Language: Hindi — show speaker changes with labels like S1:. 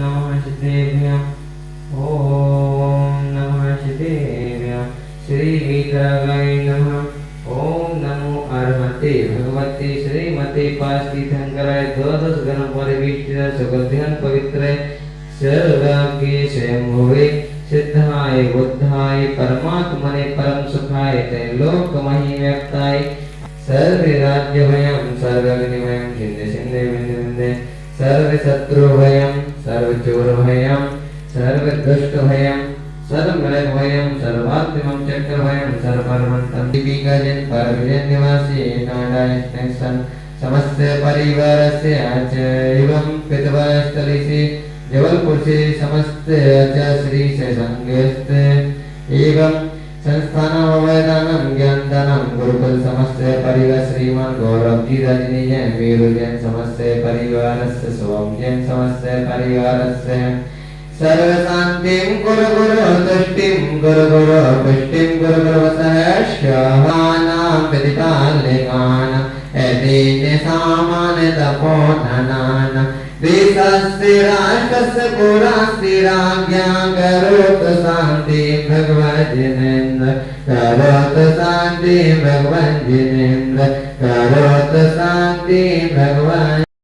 S1: नमः सिद्धेभ्यः ओम नमः सिद्धेभ्यः श्री वीतरागाय नमः ओम नमो अर्हते भगवते श्रीमते पार्थिवशंकराय द्वादश गण परिविष्टित सुगंधिन पवित्र सर्वाग्ये स्वयंभुवे सिद्धाय बुद्धाय परमात्मने परम सुखाय त्रैलोक्यमहि व्यक्ताय सर्व राज्य भयं सर्व विनिमयं छिन्ने छिन्ने विन्दे विन्दे सर्व शत्रु भयं सर्व चोर भयं सर्व दुष्ट भयं सर्व मृग भयं सर्वात्मं चक्र भयं सर्वपर्वतं दीपिका जन परविजन निवासी नाडाय स्टेशन समस्त परिवारस्य एवं पितृ स्थले से जबलपुर से समस्त श्री से संगस्त एवं संस्थान वैदानम ज्ञानदानम गुरुकुल समस्त परिवार श्रीमान गौरव जी रजनी जैन वीरू जैन समस्त परिवार सोम जैन समस्त परिवार सर्व शांतिं गुरु गुरु तुष्टिं गुरु गुरु पुष्टिं गुरु गुरु वसहस्यानां प्रतिपालकान एतेन सामान तपोधनान देशस्य राष्ट्रस्य पुरास्य राज्ञा करोत शांति भगवन् जिनेन्द्र करोत शांति भगवन् जिनेन्द्र करोत शांति भगवन्